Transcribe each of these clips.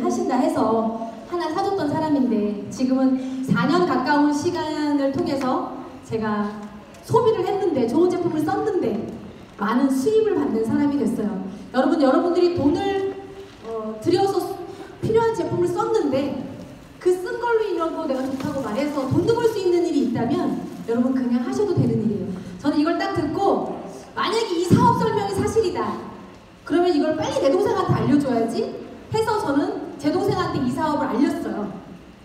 하신다 해서 하나 사줬던 사람인데 지금은 4년 가까운 시간을 통해서 제가 소비를 했는데 좋은 제품을 썼는데 많은 수입을 받는 사람이 됐어요. 여러분들이 돈을 들여서 필요한 제품을 썼는데 그 쓴 걸로 인해서 내가 좋다고 말해서 돈도 벌 수 있는 일이 있다면 여러분 그냥 하셔도 되는 일이에요. 저는 이걸 딱 듣고 만약에 이 사업 설명이 사실이다 그러면 이걸 빨리 내 동생한테 알려줘야지 해서 저는 제 동생한테 이 사업을 알렸어요.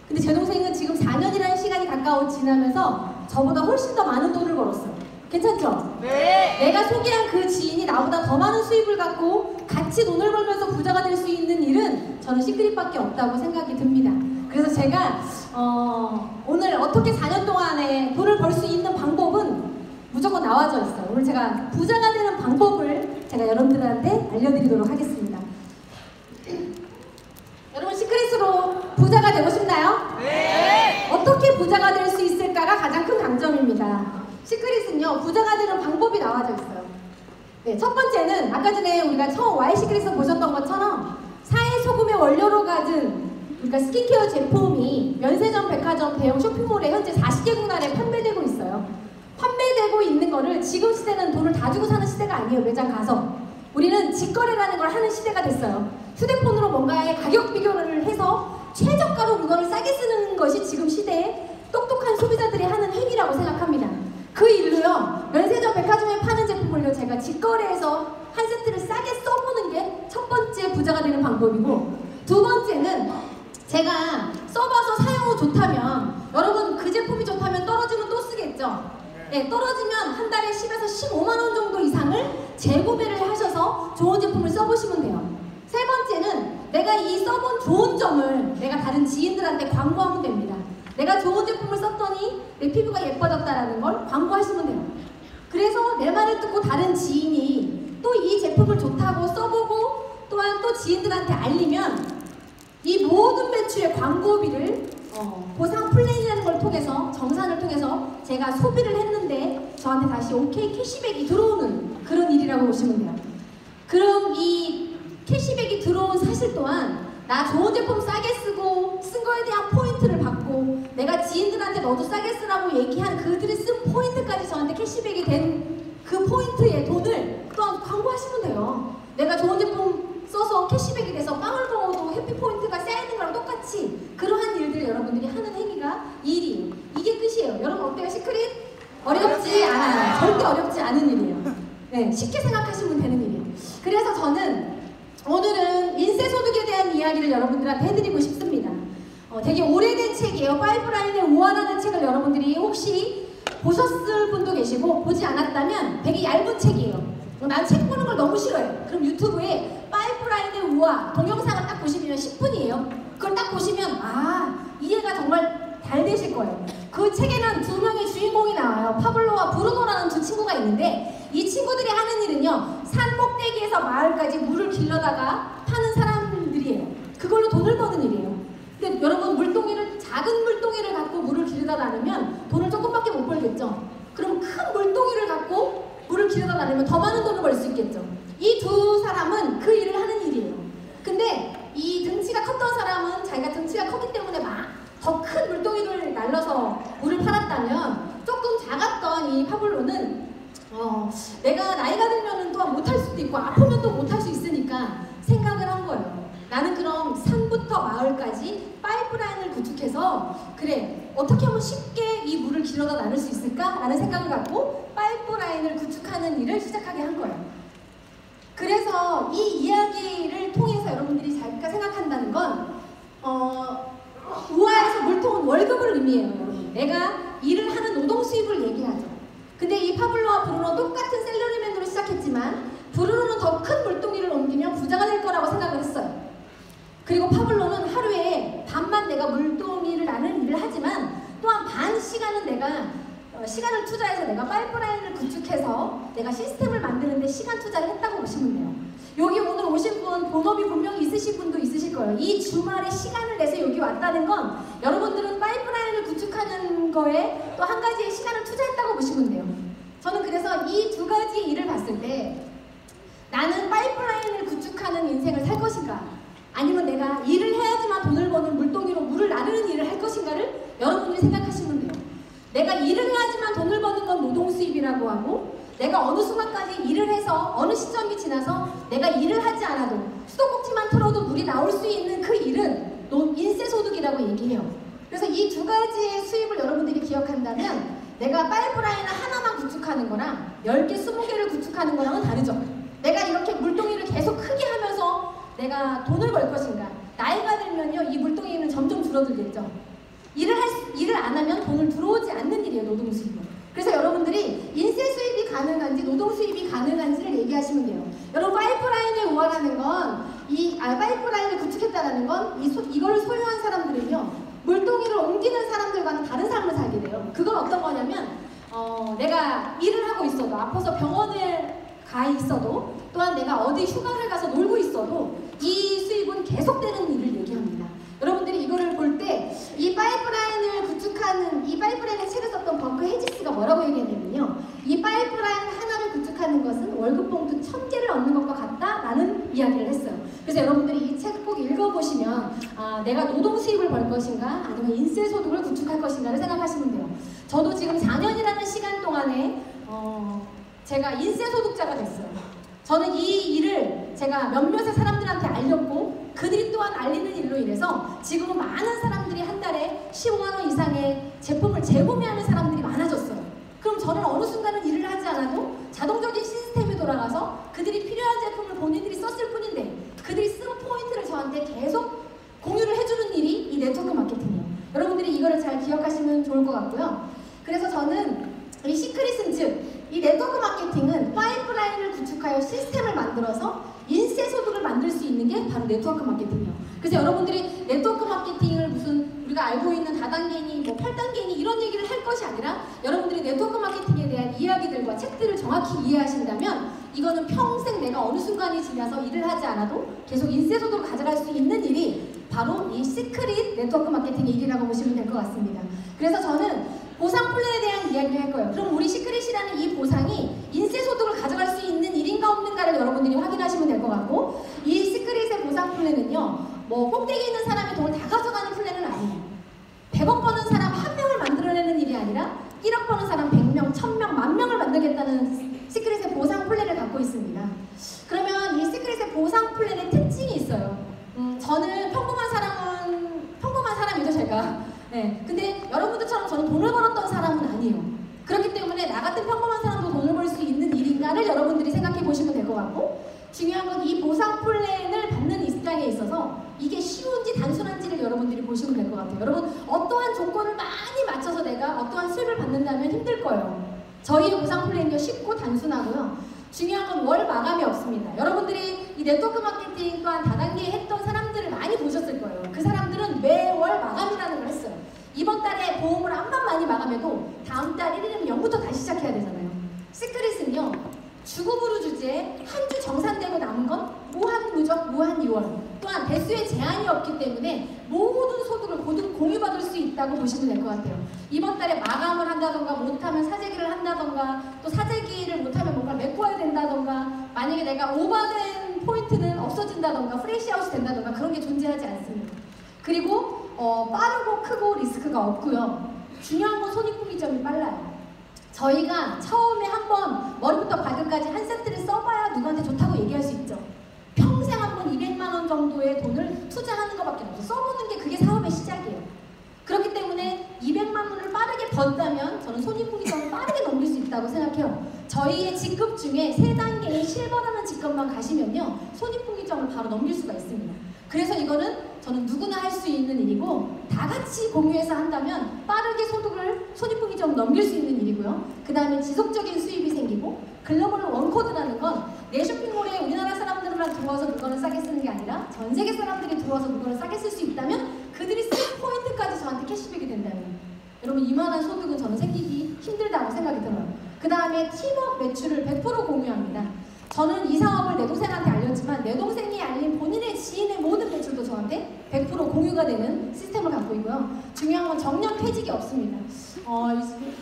근데 제 동생은 지금 4년이라는 시간이 가까워 지나면서 저보다 훨씬 더 많은 돈을 벌었어요. 괜찮죠? 네. 내가 소개한 그 지인이 나보다 더 많은 수입을 갖고 같이 돈을 벌면서 부자가 될 수 있는 일은 저는 시크릿밖에 없다고 생각이 듭니다. 그래서 제가 오늘 어떻게 4년 동안에 돈을 벌 수 있는 방법은 무조건 나와져 있어요. 오늘 제가 부자가 되는 방법을 제가 여러분들한테 알려드리도록 하겠습니다. 여러분 시크릿으로 부자가 되고 싶나요? 네. 어떻게 부자가 될 수 있을까가 가장 큰 강점입니다. 시크릿은요 부자가 되는 방법이 나와져 있어요. 네, 첫 번째는 아까 전에 우리가 처음 Y 시크릿에서 보셨던 것처럼 사해 소금의 원료로 가진 그러니까 스킨케어 제품이 면세점, 백화점, 대형 쇼핑몰에 현재 40개국 나라에 판매되고 있어요. 판매되고 있는 거를 지금 시대는 돈을 다 주고 사는 시대가 아니에요. 매장 가서 우리는 직거래라는 걸 하는 시대가 됐어요. 휴대폰으로 뭔가의 가격 비교를 해서 최저가로 물건을 싸게 쓰는 것이 지금 시대에 똑똑한 소비자들이 하는 행위라고 생각합니다. 그 일로요 면세점, 백화점에 파는 제품을요 제가 직거래해서 한 세트를 싸게 써보는 게 첫 번째 부자가 되는 방법이고, 두 번째는 제가 써봐서 사용 후 좋다면 여러분 그 제품이 좋다면 떨어지면 또 쓰겠죠? 네, 떨어지면 한 달에 10에서 15만 원 정도 이상을 재구매를 하셔서 좋은 제품을 써보시면 돼요. 세 번째는 내가 이 써본 좋은 점을 내가 다른 지인들한테 광고하면 됩니다. 내가 좋은 제품을 썼더니 내 피부가 예뻐졌다라는 걸 광고하시면 돼요. 그래서 내 말을 듣고 다른 지인이 또 이 제품을 좋다고 써보고 또한 또 지인들한테 알리면 이 모든 매출의 광고비를 보상 플랜이라는 걸 통해서 정산을 통해서 제가 소비를 했는데 저한테 다시 OK 캐시백이 들어오는 그런 일이라고 보시면 돼요. 그럼 이 캐시백이 들어온 사실 또한 나 좋은 제품 싸게 쓰고 쓴 거에 대한 포인트를 받고 내가 지인들한테 너도 싸게 쓰라고 얘기한 그들이 쓴 포인트까지 저한테 캐시백이 된 그 포인트의 돈을 또한 광고하시면 돼요. 내가 좋은 제품 써서 캐시백이 돼서 빵을 먹어도 해피 포인트가 쌓이는 거랑 똑같이 그러한 일들 여러분들이 하는 행위가 일이에요. 이게 끝이에요. 여러분 어때요? 시크릿? 어렵지 않아요. 절대 어렵지 않은 일이에요. 네, 쉽게 생각하시면 되는 일이에요. 그래서 저는 오늘은 인쇄소득에 대한 이야기를 여러분들한테 해드리고 싶습니다. 되게 오래된 책이에요. 파이프라인의 우화라는 책을 여러분들이 혹시 보셨을 분도 계시고 보지 않았다면 되게 얇은 책이에요. 난 책 보는 걸 너무 싫어해. 그럼 유튜브에 파이프라인의 우화 동영상을 딱 보시면 10분이에요. 그걸 딱 보시면 이해가 정말 잘 되실 거예요. 그 책에는 두 명의 주인공이 나와요. 파블로와 브루노라는 두 친구가 있는데 이 친구들이 하는 일은요 산 꼭대기에서 마을까지 물을 길러다가 파는 사람들이에요. 그걸로 돈을 버는 일이에요. 근데 여러분 작은 물동이를 갖고 물을 길러다 나누면 돈을 조금밖에 못 벌겠죠. 그럼 큰 물동이를 갖고 물을 길러다 나누면 더 많은 돈을 벌 수 있겠죠. 이 두 사람은 그 일을 하는 일이에요. 근데 이 등치가 컸던 사람은 자기가 등치가 컸기 때문에 막 더 큰 물동이를 날려서 물을 팔았다면 조금 작았던 이 파블로는 내가 나이가 들면은 또한 못할 수도 있고 아프면 또 못할 수 있으니까 생각을 한 거예요. 나는 그럼 산부터 마을까지 파이프라인을 구축해서 그래 어떻게 하면 쉽게 이 물을 길어다 나눌 수 있을까? 라는 생각을 갖고 파이프라인을 구축하는 일을 시작하게 한 거예요. 그래서 이 이야기를 통해서 여러분들이 자기가 생각한다는 건 우화에서 물통은 월급을 의미해요. 여러분. 내가 일을 하는 노동 수입을 얘기하죠. 근데 이 파블로와 브루노 똑같은 셀러리맨으로 시작했지만 브루노는 더 큰 물동이를 옮기면 부자가 될 거라고 생각을 했어요. 그리고 파블로는 하루에 반만 내가 물동이를 나는 일을 하지만 또한 반 시간은 내가 시간을 투자해서 내가 파이프라인을 구축해서 내가 시스템을 만드는데 시간 투자를 했다고 보시면 돼요. 여기 오늘 오신 분 본업이 분명히 있으신 분도 있으실 거예요. 이 주말에 시간을 내서 여기 왔다는 건 여러분들은 파이프라인을 구축하는 거에 또 한 가지의 시간을 투자했다고 보시면 돼요. 저는 그래서 이 두 가지 일을 봤을 때 나는 파이프라인을 구축하는 인생을 살 것인가 아니면 내가 일을 여러분들이 생각하시면 돼요. 내가 일을 해야지만 돈을 버는 건 노동 수입이라고 하고, 내가 어느 순간까지 일을 해서 어느 시점이 지나서 내가 일을 하지 않아도 수도꼭지만 틀어도 물이 나올 수 있는 그 일은 인세소득이라고 얘기해요. 그래서 이 두 가지의 수입을 여러분들이 기억한다면 내가 파이프라인을 하나만 구축하는 거랑 10개, 20개를 구축하는 거랑은 다르죠. 내가 이렇게 물동이를 계속 크게 하면서 내가 돈을 벌 것인가. 나이가 들면요, 이 물동이는 점점 줄어들겠죠. 일을 안 하면 돈을 들어오지 않는 일이에요, 노동 수입은. 그래서 여러분들이 인세 수입이 가능한지 노동 수입이 가능한지를 얘기하시면 돼요. 여러분, 파이프라인을 우월하는 건 파이프라인을 구축했다는 건 이걸 소유한 사람들은요, 물동이를 옮기는 사람들과는 다른 삶을 살게 돼요. 그건 어떤 거냐면 내가 일을 하고 있어도, 아파서 병원을 가 있어도, 또한 내가 어디 휴가를 가서 놀고 있어도 이 수입은 계속되는 일을 얘기합니다. 여러분들이 이거를 볼 때 이 파이프라인을 구축하는, 이 파이프라인의 책을 썼던 버크 헤지스가 뭐라고 얘기했냐면요, 이 파이프라인 하나를 구축하는 것은 월급 봉투 1000개를 얻는 것과 같다라는 이야기를 했어요. 그래서 여러분들이 이 책 꼭 읽어보시면 내가 노동 수입을 벌 것인가 아니면 인세 소득을 구축할 것인가를 생각하시면 돼요. 저도 지금 4년이라는 시간 동안에 제가 인세 소득자가 됐어요. 저는 이 일을 제가 몇몇의 사람들한테 알렸고, 그들이 또한 알리는 일로 인해서 지금은 많은 사람들이 한 달에 15만 원 이상의 제품을 재구매하는 사람들이 많아졌어요. 그럼 저는 어느 순간은 일을 하지 않아도 자동적인 시스템이 돌아가서 그들이 필요한 제품을 본인들이 썼을 뿐인데, 그들이 쓴 포인트를 저한테 계속 공유를 해주는 일이 이 네트워크 마케팅이에요. 여러분들이 이거를 잘 기억하시면 좋을 것 같고요. 그래서 저는 이 시크릿은, 즉 이 네트워크 마케팅은 파이프라인을 구축하여 시스템을 만들어서 인세 소득을 만들 수 있는 게 바로 네트워크 마케팅이에요. 그래서 여러분들이 네트워크 마케팅을 무슨 우리가 알고 있는 다단계니 뭐 8단계니 이런 얘기를 할 것이 아니라, 여러분들이 네트워크 마케팅에 대한 이야기들과 책들을 정확히 이해하신다면 이거는 평생 내가 어느 순간이 지나서 일을 하지 않아도 계속 인세 소득을 가져갈 수 있는 일이 바로 이 시크릿 네트워크 마케팅의 일이라고 보시면 될 것 같습니다. 그래서 저는 보상 플랜에 대한 이야기를 할 거예요. 그럼 우리 시크릿이라는 이 보상이 인세 소득을 가져갈 수 있는 일인가 없는가를 여러분들이 확인하시면 될 것 같고, 이 시크릿의 보상 플랜은요, 뭐 꼭대기에 있는 사람의 돈을 다 가져가는 플랜은 아니에요. 100억 버는 사람 1명을 만들어내는 일이 아니라 1억 버는 사람 100명, 1000명, 10,000명을 만들겠다는 시크릿의 보상 플랜을 갖고 있습니다. 그러면 이 시크릿의 보상 플랜의 특징이 있어요. 저는 평범한 사람이죠, 제가. 네. 근데 여러분들처럼 저는 돈을 벌었던 사람은 아니에요. 그렇기 때문에 나 같은 평범한 사람도 돈을 벌 수 있는 일인가를 여러분들이 생각해 보시면 될 것 같고, 중요한 건 이 보상 플랜을 받는 입장에 있어서 이게 쉬운지 단순한지를 여러분들이 보시면 될 것 같아요. 여러분, 어떠한 조건을 많이 맞춰서 내가 어떠한 수입을 받는다면 힘들 거예요. 저희의 보상 플랜이 쉽고 단순하고요. 중요한 건 월 마감이 없습니다. 여러분들이 이 네트워크 마케팅 또한 다단계에 했던 사람들을 많이 보셨을 거예요. 그 사람들은 매월 마감이라는 걸 했어요. 이번 달에 보험을 한 번 많이 마감해도 다음 달 1일이면 0부터 다시 시작해야 되잖아요. 시크릿은요, 주급으로 주제에 한 주 정산되고 남은 건 무한 누적, 무한 유월, 또한 대수에 제한이 없기 때문에 모든 소득을 모두 공유받을 수 있다고 보시면 될 것 같아요. 이번 달에 마감을 한다던가, 못하면 사재기를 한다던가, 또 사재기를 못하면 뭔가 메꿔야 된다던가, 만약에 내가 오버된 포인트는 없어진다던가, 프레시아웃이 된다던가, 그런 게 존재하지 않습니다. 그리고 빠르고 크고 리스크가 없고요. 중요한 건 손익분기점이 빨라요. 저희가 처음에 한번 머리부터 발끝까지 한 세트를 써봐야 누구한테 좋다고 얘기할 수 있죠. 평생 한번 200만 원 정도의 돈을 투자하는 것밖에 없어요. 써보는 게 그게 사업의 시작이에요. 그렇기 때문에 200만 원을 빠르게 번다면 저는 손익분기점을 빠르게 넘길 수 있다고 생각해요. 저희의 직급 중에 3단계의 실버라는 직급만 가시면요, 손익분기점을 바로 넘길 수가 있습니다. 그래서 이거는 저는 누구나 할 수 있는 일이고, 다 같이 공유해서 한다면 빠르게 손익분기점을 넘길 수 있는 일이고요. 그 다음에 지속적인 수입이 생기고, 글로벌 원코드라는 건 내 쇼핑몰에 우리나라 사람들만 들어와서 물건을 싸게 쓰는 게 아니라 전 세계 사람들이 들어와서 물건을 싸게 쓸 수 있다면 그들이 쓴 포인트까지 저한테 캐시백이 된다면, 여러분, 이만한 소득은 저는 생기기 힘들다고 생각이 들어요. 그 다음에 팀워크 매출을 100% 공유합니다. 저는 이 사업을 내 동생한테 알렸지만 내 동생이 알린 본인의 지인의 모든 매출도 저한테 100% 공유가 되는 시스템을 갖고 있고요. 중요한 건 정년 퇴직이 없습니다.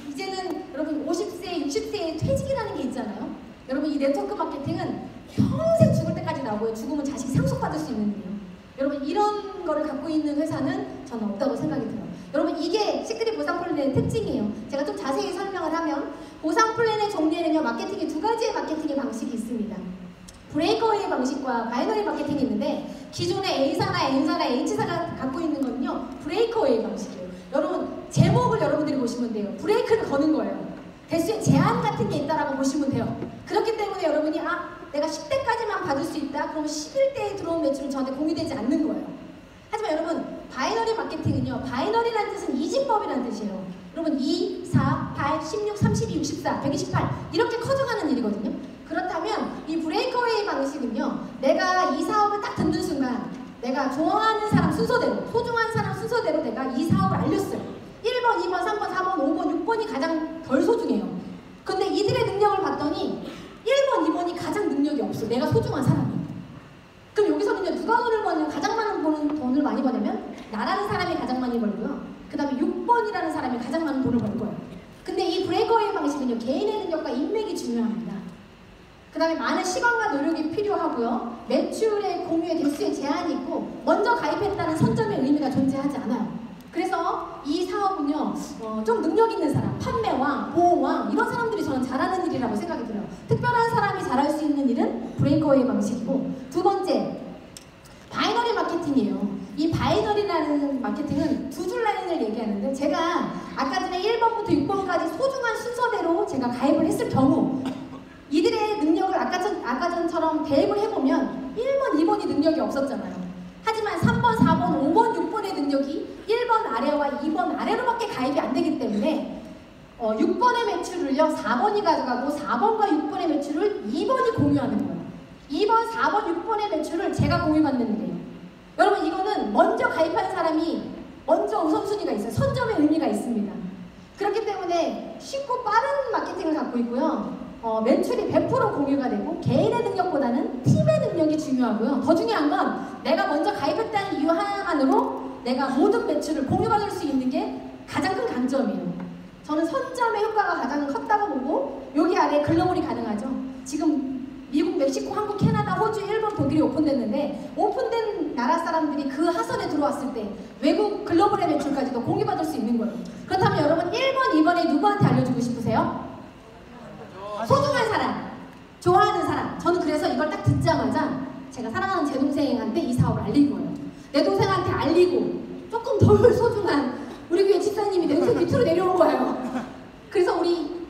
이제는 여러분 50세, 60세에 퇴직이라는 게 있잖아요. 여러분, 이 네트워크 마케팅은 평생 죽을 때까지 나오고요. 죽으면 자식이 상속받을 수 있는 일이에요. 여러분, 이런 거를 갖고 있는 회사는 저는 없다고 생각이 들어요. 여러분 이게 시크릿 보상 플랜의 특징이에요. 제가 좀 자세히 설명을 하면 보상 플랜의 종류에는요 마케팅이 두 가지의 마케팅의 방식이 있습니다. 브레이크어웨이 방식과 바이너리 마케팅이 있는데 기존의 A사나 N사나 H사가 갖고 있는 거는요 브레이크어웨이 방식이에요. 여러분 제목을 여러분들이 보시면 돼요. 브레이크를 거는 거예요. 대수의 제한 같은 게 있다라고 보시면 돼요. 그렇기 때문에 여러분이 내가 10대까지만 받을 수 있다? 그럼 11대에 들어온 매출은 저한테 공유되지 않는 거예요. 하지만 여러분 바이너리 마케팅은요 바이너리라는 뜻은 이진법이라는 뜻이에요. 여러분 2, 4, 8, 16, 32, 64, 128 이렇게 커져가는 일이거든요. 그렇다면 이 브레이크어웨이 방식은요 내가 이 사업을 딱 듣는 순간 내가 좋아하는 사람 순서대로 소중한 사람 순서대로 내가 이 사업을 알렸어요. 1번, 2번, 3번, 4번, 5번, 6번이 가장 덜 소중해요. 근데 이들의 능력을 봤더니 1번, 2번이 가장 능력이 없어. 내가 소중한 사람이. 그럼 여기서는요 누가 돈을 버냐면 가장 많은 돈을 많이 버냐면 나라는 사람이 가장 많이 벌고요. 그 다음에 6번이라는 사람이 가장 많은 돈을 벌 거예요. 근데 이 브레이크어웨이 방식은요 개인의 능력과 인맥이 중요합니다. 그 다음에 많은 시간과 노력이 필요하고요. 매출의 공유의 대수의 제한이 있고 먼저 가입했다는 선점의 의미가 존재하지 않아요. 그래서 이 사업은요 좀 능력 있는 사람, 판매왕, 보호왕 이런 사람들이 저는 잘하는 일이라고 생각이 들어요. 특별한 사람이 잘할 수 있는 일은 브레이크어웨이 방식이고 두 번째 바이너리 마케팅이에요. 이 바이너리라는 마케팅은 두 줄 라인을 얘기하는데 제가 아까 전에 1번부터 6번까지 소중한 순서대로 제가 가입을 했을 경우 이들의 능력을 아까 전처럼 대입을 해보면 1번, 2번이 능력이 없었잖아요. 하지만 3번, 4번, 5번, 6번의 능력이 1번 아래와 2번 아래로밖에 가입이 안 되기 때문에 6번의 매출을요 4번이 가져가고 4번과 6번의 매출을 2번이 공유하는 거예요. 2번, 4번, 6번의 매출을 제가 공유받는 일이에요. 여러분 이거는 먼저 가입한 사람이 먼저 우선순위가 있어요. 선점의 의미가 있습니다. 그렇기 때문에 쉽고 빠른 마케팅을 갖고 있고요. 매출이 100% 공유가 되고 개인의 능력보다는 팀의 능력이 중요하고요. 더 중요한 건 내가 먼저 가입했다는 이유 하나만으로 내가 모든 매출을 공유받을 수 있는 게 가장 큰 강점이에요. 저는 선점의 효과가 가장 컸다고 보고 여기 아래 글로벌이 가능하죠. 지금 미국, 멕시코, 한국, 캐나다, 호주, 일본, 독일이 오픈됐는데 오픈된 나라 사람들이 그 하선에 들어왔을 때 외국 글로벌의 매출까지도 공유받을 수 있는 거예요. 그렇다면 여러분 1번, 2번에 누구한테 알려주고 싶으세요? 소중한 사람, 좋아하는 사람. 저는 그래서 이걸 딱 듣자마자 제가 사랑하는 제 동생한테 이 사업을 알린 거예요. 내 동생한테 알리고 조금 덜 소중한 우리 교회 집사님이 내 동생 밑으로 내려온 거예요. 그래서 우리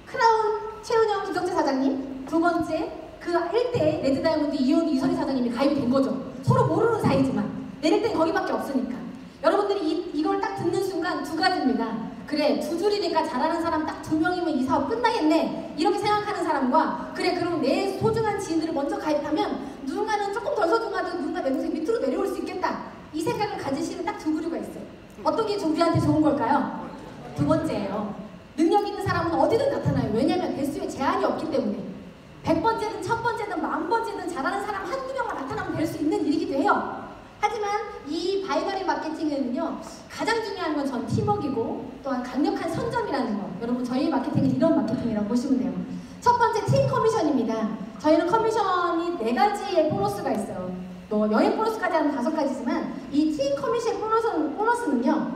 크라운 최은영 기적재 사장님 두 번째 그 1대 레드다이아몬드 이현우 이선희 사장님이 가입이 된 거죠. 서로 모르는 사이지만 내릴 땐 거기밖에 없으니까. 여러분들이 이걸 딱 듣는 순간 두 가지입니다. 그래 두 줄이니까 잘하는 사람 딱 2명이면 이 사업 끝나겠네 이렇게 생각하는 사람과 그래 그럼 내 소중한 지인들을 먼저 가입하면 누군가는 조금 덜 소중하도 누군가 내 동생 밑으로 내려올 수 있겠다 이 생각을 가지시는 딱 두 부류가 있어요. 어떤 게 우리한테 좋은 걸까요? 두 번째예요. 능력 있는 사람은 어디든 나타나요. 왜냐하면 대수에 제한이 없기 때문에 100번째든 1000번째든 10,000번째든 잘하는 사람 한두 명만 나타나면 될 수 있는 일이기도 해요. 하지만 이 바이너리 마케팅에는요 가장 중요한 건 전 팀워크이고 또한 강력한 선점이라는 거. 여러분 저희 마케팅은 이런 마케팅이라고 보시면 돼요. 첫 번째 팀 커미션입니다. 저희는 커미션이 4가지의 보너스가 있어요. 뭐 여행 보너스까지 하면 5가지지만 이 팀 커미션 보너스는요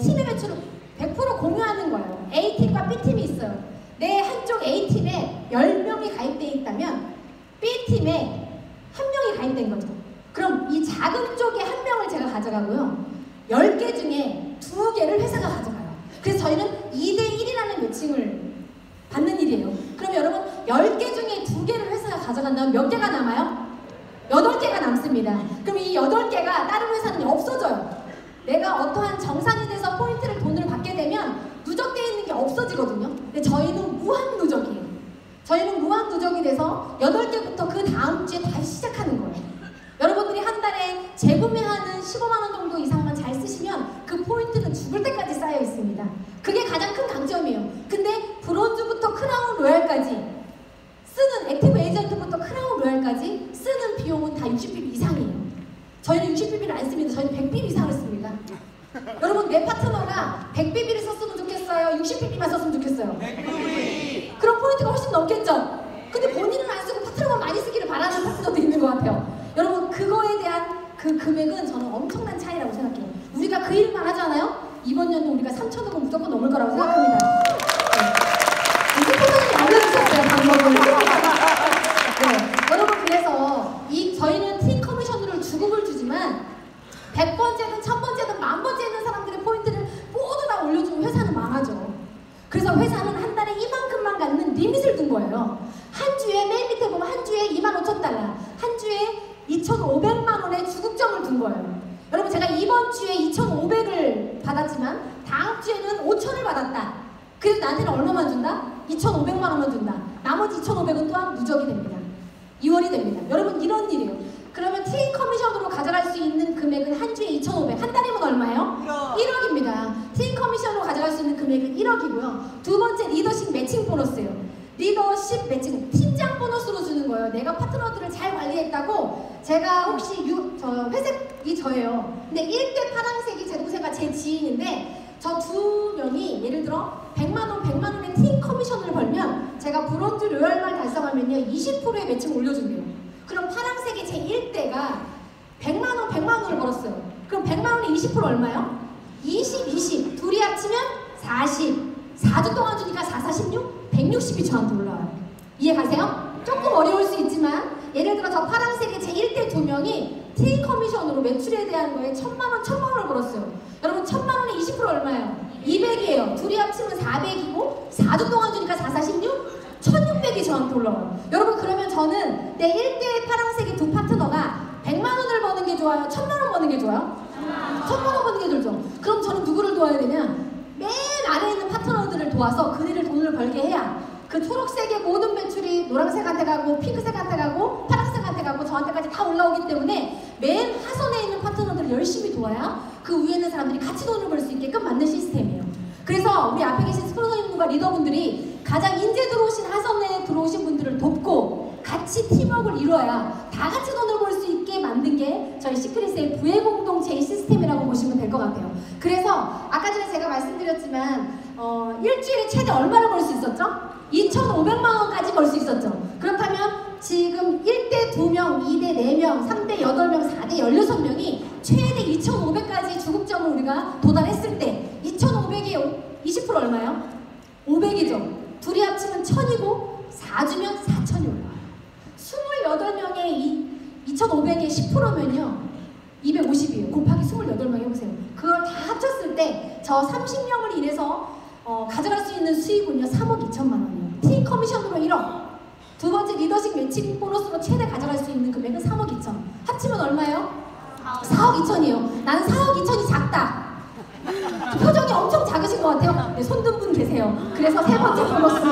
팀의 매출을 100% 공유하는 거예요. A팀과 B팀이 있어요. 내 한쪽 A팀에 10명이 가입되어 있다면 B팀에 1명이 가입된 거죠. 그럼 이 작은 쪽에 1명을 제가 가져가고요. 10개 중에 2개를 회사가 가져가요. 그래서 저희는 2대1이라는 매칭을 받는 일이에요. 그럼 여러분 10개 중에 2개를 회사가 가져간다면 몇 개가 남아요? 8개가 남습니다. 그럼 이 8개가 다른 회사는 없어져요. 내가 어떠한 정산이 돼서 포인트를 돈을 받게 되면 누적되어 있는 게 없어지거든요. 근데 저희는 무한 누적이에요. 저희는 무한 누적이 돼서 8개부터 그 다음 주에 다시 시작하는 거예요. 여러분들이 한 달에 재구매하는 15만원 정도 이상만 잘 쓰시면 그 포인트는 죽을 때까지 쌓여 있습니다. 그게 가장 큰 강점이에요. 근데 브론즈부터 크라운 로얄까지 쓰는 액티브 에이전트부터 크라운 로얄까지 쓰는 비용은 다 60bp 이상이에요. 저희는 60bp를 안 씁니다. 저희는 100bp 이상을 씁니다. 여러분 내 파트너가 100bp를 썼으면 좋겠어요? 60bp만 썼으면 좋겠어요? 100bp! 그럼 포인트가 훨씬 넘겠죠? 근데 본인은 안 쓰고 파트너만 많이 쓰기를 바라는 파트너도 있는 것 같아요. 여러분 그거에 대한 그 금액은 저는 엄청난 차이라고 생각해요. 우리가 그 일만 하잖아요. 이번 연도 우리가 3,000억은 무조건 넘을 거라고 생각합니다. 슈퍼맨이 알려주셨어요, 방법을. 네, 여러분 그래서 저희는 팀 커미션으로 주급을 주지만 100번째든 1000번째든 10,000번째 있는 사람들의 포인트를 모두 다 올려주면 회사는 망하죠. 그래서 회사는 한 달에 이만큼만 갖는 리밋을 둔 거예요. 한 주에 맨 밑에 보면 한 주에 25,000달러, 한 주에 2,500만 원의 주급점을 둔 거예요. 여러분 제가 이번 주에 2,500을 받았지만 다음 주에는 5,000을 받았다. 그래서 나한테는 얼마만 준다? 2,500만 원만 준다. 나머지 2,500은 또한 누적이 됩니다. 2월이 됩니다. 여러분 이런 일이에요. 그러면 팀 커미션으로 가져갈 수 있는 금액은 한 주에 2,500, 한 달이면 얼마예요? 1억입니다. 팀 커미션으로 가져갈 수 있는 금액은 1억이고요. 두 번째 리더십 매칭 보너스예요. 리더십 매칭, 팀장 보너스로 주는 거예요. 내가 파트너들을 잘 관리했다고. 제가 혹시 회색이 저예요. 근데 1대 파란색이 제 동생과 제 지인인데 저 두 명이 예를 들어 100만 원, 100만 원의 팀 커미션을 벌면 제가 브론즈 로열말 달성하면요 20%의 매칭을 올려준대요. 그럼 파란색의 제 1대가 100만 원, 100만 원을 벌었어요. 그럼 100만 원에 20% 얼마요? 20, 20. 둘이 합치면 40. 4주 동안 주니까 4, 46? 160이 저한테 올라와요. 이해 가세요? 조금 어려울 수 있지만 예를 들어 저 파란색의 제 1대 두 명이 팀 커미션으로 매출에 대한 거에 1,000만 원, 1,000만 원을 벌었어요. 여러분 1,000만 원에 20% 얼마예요? 200이에요. 둘이 합치면 400이고 4주 동안 주니까 4, 46? 1,600이 저한테 올라와요. 여러분 그러면 저는 내 1대 파란색의 두 파트너가 100만 원을 버는 게 좋아요? 1,000만 원 버는 게 좋아요? 1,000만 원 버는 게 좋죠. 그럼 저는 누구를 도와야 되냐? 맨 아래에 있는 파트너들을 도와서 그들을 돈을 벌게 해야 그 초록색의 모든 매출이 노란색한테 가고 핑크색한테 가고 파란색한테 가고 저한테까지 다 올라오기 때문에 맨 하선에 있는 파트너들을 열심히 도와야 그 위에 있는 사람들이 같이 돈을 벌 수 있게끔 만든 시스템이에요. 그래서 우리 앞에 계신 스폰서님과 리더분들이 가장 인재 들어오신 하선에 들어오신 분들을 돕고 같이 팀워크를 이뤄야 다 같이 돈을 벌 수 있게 만든 게 저희 시크릿의 부의 공동체의 시스템이라고 보시면 될 것 같아요. 그래서 아까 전에 제가 말씀드렸지만 일주일에 최대 얼마를 벌 수 있었죠? 2,500만 원까지 벌 수 있었죠. 그렇다면 지금 1대 2명, 2대 4명, 3대 8명, 4대 16명이 최대 2,500까지 주급점을 우리가 도달했을 때 2,500에 20% 얼마예요? 500이죠. 둘이 합치면 1,000이고 4주면 4,000이 올라와요. 28명의 2,500에 10%면요 250이에요. 곱하기 28명 해보세요. 그걸 다 합쳤을 때 저 30명을 인해서 가져갈 수 있는 수익은요 3억 2천만 원이에요. 팀 커미션으로 1억. 두 번째 리더십 매칭 보너스로 최대 가져갈 수 있는 금액은 3억 2천. 합치면 얼마예요? 4억 2천이요. 나는 4억 2천이 작다. 표정이 엄청 작으신 것 같아요. 네, 손든 분 계세요. 그래서 세 번째 보너스.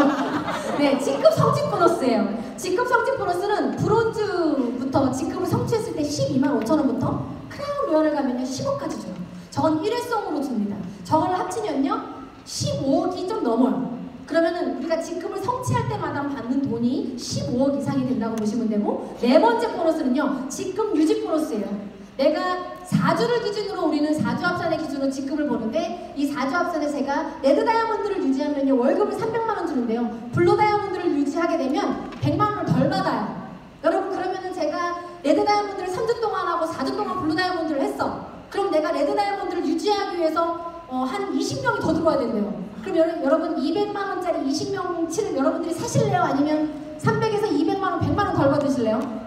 네, 직급 성직 보너스예요. 직급 성직 보너스는 브론즈부터 직급을 성취했을 때 12만 5천 원부터 크라운 로열을 가면요 10억까지 줘요. 저건 일회성으로 줍니다. 저걸 합치면요 15억이 좀 넘어요. 그러면은 우리가 직급을 성취할 때마다 받는 돈이 15억 이상이 된다고 보시면 되고, 네 번째 보너스는요 직급 유지 보너스예요. 내가 4주를 기준으로 우리는 4주 합산의 기준으로 직급을 보는데, 이 4주 합산에 제가 레드 다이아몬드를 유지하면요 월급을 300만 원 주는데요, 블루 다이아몬드를 유지하게 되면 100만 원을 덜 받아요. 여러분 그러면은 제가 레드 다이아몬드를 3주 동안 하고 4주 동안 블루 다이아몬드를 했어. 그럼 내가 레드 다이아몬드를 유지하기 위해서 한 20명이 더 들어와야 된대요. 그럼 여러분 200만 원짜리 20명치를 여러분들이 사실래요? 아니면 300에서 200만 원, 100만 원 덜 받으실래요?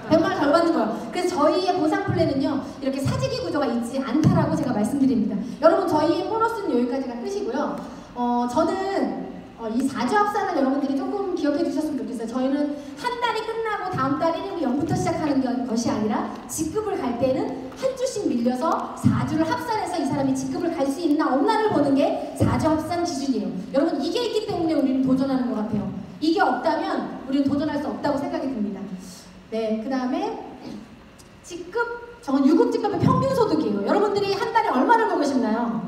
100만 원 덜 받는 거예요. 그래서 저희의 보상 플랜은요 이렇게 사직이 구조가 있지 않다라고 제가 말씀드립니다. 여러분 저희의 보너스는 여기까지가 끝이고요. 저는 이 4주 합산을 여러분들이 조금 기억해 주셨으면 좋겠어요. 저희는 한 달이 끝나고 다음 달 1일부터 0부터 시작하는 것이 아니라 직급을 갈 때는 한 주씩 밀려서 4주를 합산해서 이 사람이 직급을 갈 수 있나 없나를 보는 게 4주 합산 기준이에요. 여러분 이게 있기 때문에 우리는 도전하는 것 같아요. 이게 없다면 우리는 도전할 수 없다고 생각이 듭니다. 네, 그 다음에 직급, 저건 유급 직급의 평균 소득이에요. 여러분들이 한 달에 얼마를 벌고 싶나요?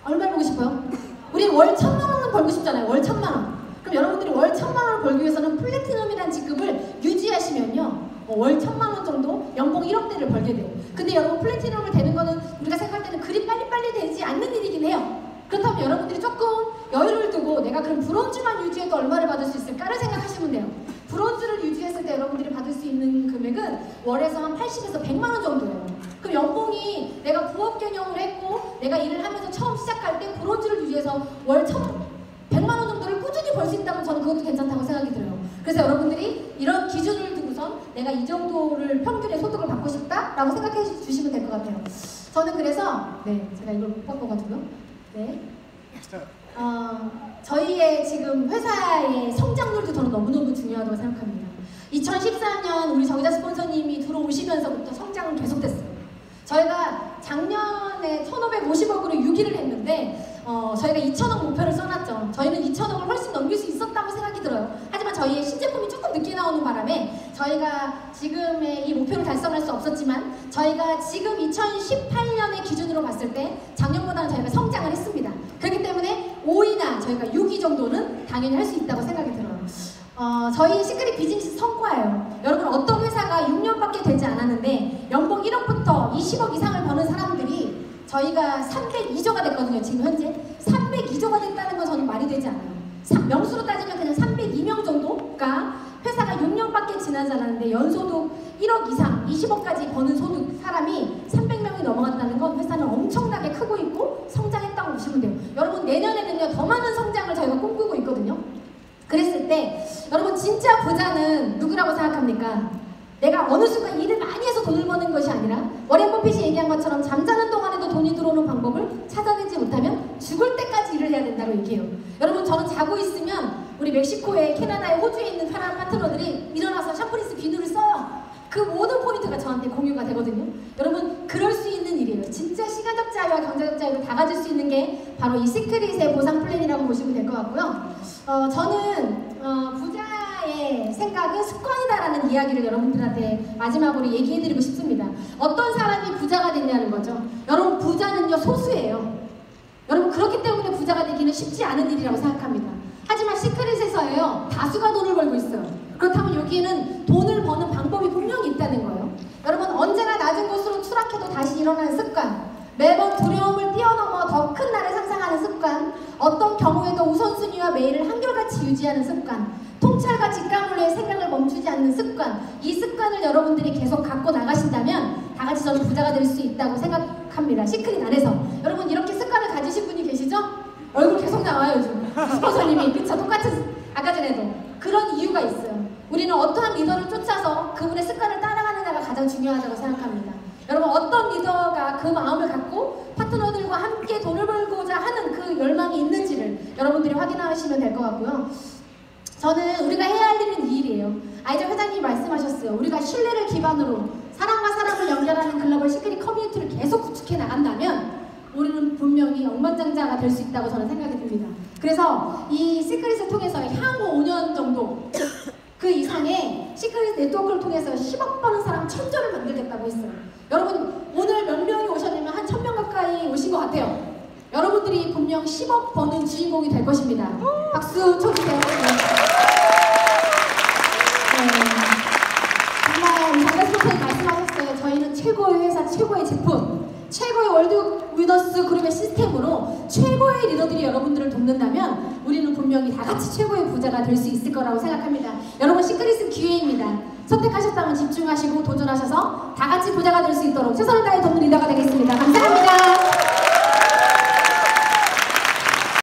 얼마를 벌고 싶어요? 우리 월 1,000만 원은 벌고 싶잖아요. 월 1,000만 원. 그럼 여러분들이 월 1,000만 원을 벌기 위해서는 플래티넘이라는 직급을 유지하시면요 월 1,000만 원 정도 연봉 1억대를 벌게 돼요. 근데 여러분 플래티넘을 되는 거는 우리가 생각할 때는 그리 빨리빨리 되지 않는 일이긴 해요. 그렇다면 여러분들이 조금 여유를 두고 내가 그럼 브론즈만 유지해도 얼마를 받을 수 있을까를 생각하시면 돼요. 브론즈를 유지했을 때 여러분들이 받을 수 있는 금액은 월에서 한 80에서 100만 원 정도예요. 그럼 연봉이 내가 부업 개념을 했고 내가 일을 하면서 처음 시작할 때 브론즈를 유지해서 월 100만 원 정도를 꾸준히 벌 수 있다면 저는 그것도 괜찮다고 생각이 들어요. 그래서 여러분들이 이런 기준을 두고선 내가 이 정도를 평균의 소득을 받고 싶다라고 생각해 주시면 될 것 같아요. 저는 그래서 네, 제가 이걸 못 바꿔가지고요. 네. 저희의 지금 회사의 성장률도 저는 너무너무 중요하다고 생각합니다. 2014년 우리 정의자 스폰서님이 들어오시면서부터 성장은 계속됐어요. 저희가 작년에 1,550억으로 6위를 했는데 저희가 2,000억 목표를 써놨죠. 저희는 2,000억을 훨씬 넘길 수 있었다고 생각이 들어요. 하지만 저희의 신제품이 조금 늦게 나오는 바람에 저희가 지금의 이 목표를 달성할 수 없었지만 저희가 지금 2018년의 기준으로 봤을 때 작년보다는 저희가 성장을 했습니다. 그렇기 때문에 5위나 저희가 6위 정도는 당연히 할 수 있다고 생각이 들어요. 저희 시크릿 비즈니스 성과예요. 여러분 어떤 회사가 6년밖에 되지 않았는데 연봉 1억부터 20억 이상을 버는 사람들이 저희가 302조가 됐거든요. 지금 현재 302조가 됐다는 건 저는 말이 되지 않아요. 명수로 따지면 그냥 302명 정도가 회사가 6년밖에 지나지 않았는데 연소득 1억 이상 20억까지 버는 소득 사람이 300명이 넘어갔다는 건 회사는 엄청나게 크고 있고 성장했다고 보시면 돼요. 여러분 내년에는요 더 많은 성장을 저희가 꿈꾸고 있거든요. 그랬을 때 여러분 진짜 부자는 누구라고 생각합니까? 내가 어느 순간 일을 많이 해서 돈을 버는 것이 아니라 워렌 버핏이 얘기한 것처럼 잠자는 동안에도 돈이 들어오는 방법을 찾아내지 못하면 죽을 때까지 일을 해야 된다고 얘기해요. 여러분 저는 자고 있으면 우리 멕시코에 캐나다에 호주에 있는 파트너들이 일어나서 샤프리스 비누를 써요. 그 모든 포인트가 저한테 공유가 되거든요. 여러분 그럴 수 있는 일이에요. 진짜 시간적 자유와 경제적 자유를 다 가질 수 있는 게 바로 이 시크릿의 보상 플랜이라고 보시면 될 것 같고요. 저는 부자의 생각은 습관이다라는 이야기를 여러분들한테 마지막으로 얘기해드리고 싶습니다. 어떤 사람이 부자가 됐냐는 거죠. 여러분 부자는요 소수예요. 여러분 그렇기 때문에 부자가 되기는 쉽지 않은 일이라고 생각합니다. 하지만 시크릿에서요 다수가 돈을 벌고 있어요. 그렇다면 여기에는 돈을 버는 방법이 분명히 있다는 거예요. 여러분 언제나 낮은 곳으로 추락해도 다시 일어나는 습관, 매번 두려움을 뛰어넘어 더 큰 날을 상상하는 습관, 어떤 경우에도 우선순위와 매일을 한결같이 유지하는 습관, 통찰과 직감으로의 생각을 멈추지 않는 습관, 이 습관을 여러분들이 계속 갖고 나가신다면 다 같이 저는 부자가 될 수 있다고 생각합니다. 시크릿 안에서. 여러분 이렇게 습관을 가지신 분이 계시죠? 얼굴 계속 나와요 요즘. 스폰서님이 그쵸? 똑같은 아까 전에도 그런 이유가 있어요. 우리는 어떠한 리더를 쫓아서 그분의 습관을 따라가느냐가 가장 중요하다고 생각합니다. 여러분 어떤 리더가 그 마음을 갖고 파트너들과 함께 돈을 벌고자 하는 그 열망이 있는지를 여러분들이 확인하시면 될 것 같고요. 저는 우리가 해야 할 일은 이 일이에요. 아이자 회장님이 말씀하셨어요. 우리가 신뢰를 기반으로 사람과 사람을 연결하는 글로벌 시크릿 커뮤니티를 계속 구축해 나간다면 우리는 분명히 억만장자가 될 수 있다고 저는 생각이 듭니다. 그래서 이 시크릿을 통해서 향후 5년 정도 그 이상의 시크릿 네트워크를 통해서 10억 버는 사람 1000조를 만들겠다고 했어요. 여러분 오늘 몇 명이 오셨냐면 한 1000명 가까이 오신 것 같아요. 여러분들이 분명 10억 버는 주인공이 될 것입니다. 박수 쳐주세요. 정말 장관 스포츠님 말씀하셨어요. 저희는 최고의 회사, 최고의 제품, 최고의 월드 위너스 그룹의 시스템으로 최고의 리더들이 여러분들을 돕는다면 우리는 분명히 다 같이 최고의 부자가 될 수 있을 거라고 생각합니다. 여러분 시크릿은 기회입니다. 선택하셨다면 집중하시고 도전하셔서 다 같이 부자가 될 수 있도록 최선을 다해 돕는 리더가 되겠습니다. 감사합니다.